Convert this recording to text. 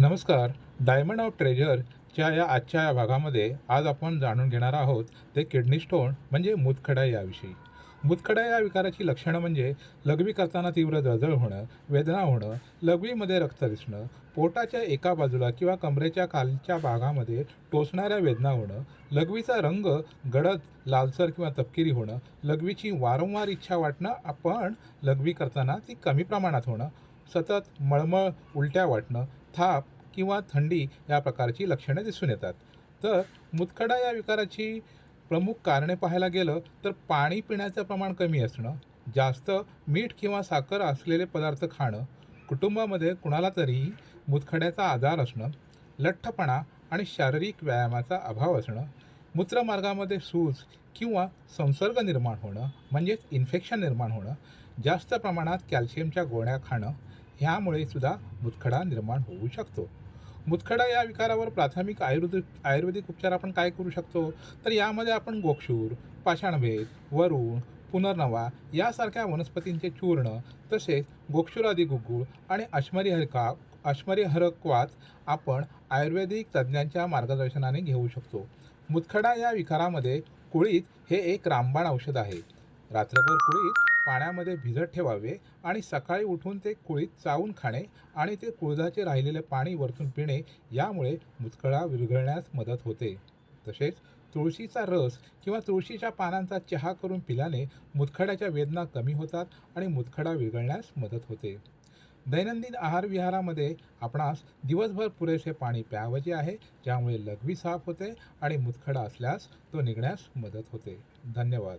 नमस्कार. Diamond of ट्रेजरच्या आजच्या या भागामध्ये आज आपण जाणून घेणार आहोत ते किडनी स्टोन म्हणजे मूतखडा याविषयी. मूतखडा या विकाराची लक्षणं म्हणजे लघवी करताना तीव्र जळजळ होणं, वेदना होणं, लघवीमध्ये रक्त दिसणं, पोटाच्या एका बाजूला किंवा कमरेच्या खालच्या भागामध्ये टोचणाऱ्या वेदना होणं, लघवीचा रंग गडद लालसर किंवा तपकिरी होणं, लघवीची वारंवार इच्छा वाटणं, आपण लघवी करताना ती कमी प्रमाणात होणं, सतत मळमळ, उलट्या वाटणं, थाप किंवा थंडी या प्रकारची लक्षणे दिसून येतात. तर मूतखडा या विकाराची प्रमुख कारणे पाहायला गेलं तर पाणी पिण्याचं प्रमाण कमी असणं, जास्त मीठ किंवा साखर असलेले पदार्थ खाणं, कुटुंबामध्ये कुणाला तरीही मूतखड्याचा आजार असणं, लठ्ठपणा आणि शारीरिक व्यायामाचा अभाव असणं, मूत्रमार्गामध्ये सूज किंवा संसर्ग निर्माण होणं म्हणजेच इन्फेक्शन निर्माण होणं, जास्त प्रमाणात कॅल्शियमच्या गोळ्या खाणं, ह्यामुळे सुद्धा मूतखडा निर्माण होऊ शकतो. मूतखडा या विकारावर प्राथमिक आयुर्वेदिक उपचार आपण काय करू शकतो? तर यामध्ये आपण गोक्षूर, पाषाणभेद, वरुण, पुनर्नवा यासारख्या वनस्पतींचे चूर्ण, तसेच गोक्षुरादी गुग्गुळ आणि अश्मरीहरकवात आपण आयुर्वेदिक तज्ज्ञांच्या मार्गदर्शनाने घेऊ शकतो. मूतखडा या विकारामध्ये कुळीथ हे एक रामबाण औषध आहे. रात्रभर कुळीथ पाण्यामध्ये भिजत ठेवावे आणि सकाळी उठून ते कुळीथ चावून खाणे आणि ते कुळथाचे राहिलेले पाणी वरतून पिणे, यामुळे मूतखडा विरघळण्यास मदत होते. तसेच तुळशीचा रस किंवा तुळशीच्या पानांचा चहा करून पिल्याने मूतखड्याच्या वेदना कमी होतात आणि मूतखडा विरघळण्यास मदत होते. दैनंदिन आहारविहारामध्ये आपणास दिवसभर पुरेसे पाणी प्यावयाचे आहे, ज्यामुळे लघवी साफ होते आणि मूतखडा असल्यास तो निघण्यास मदत होते. धन्यवाद.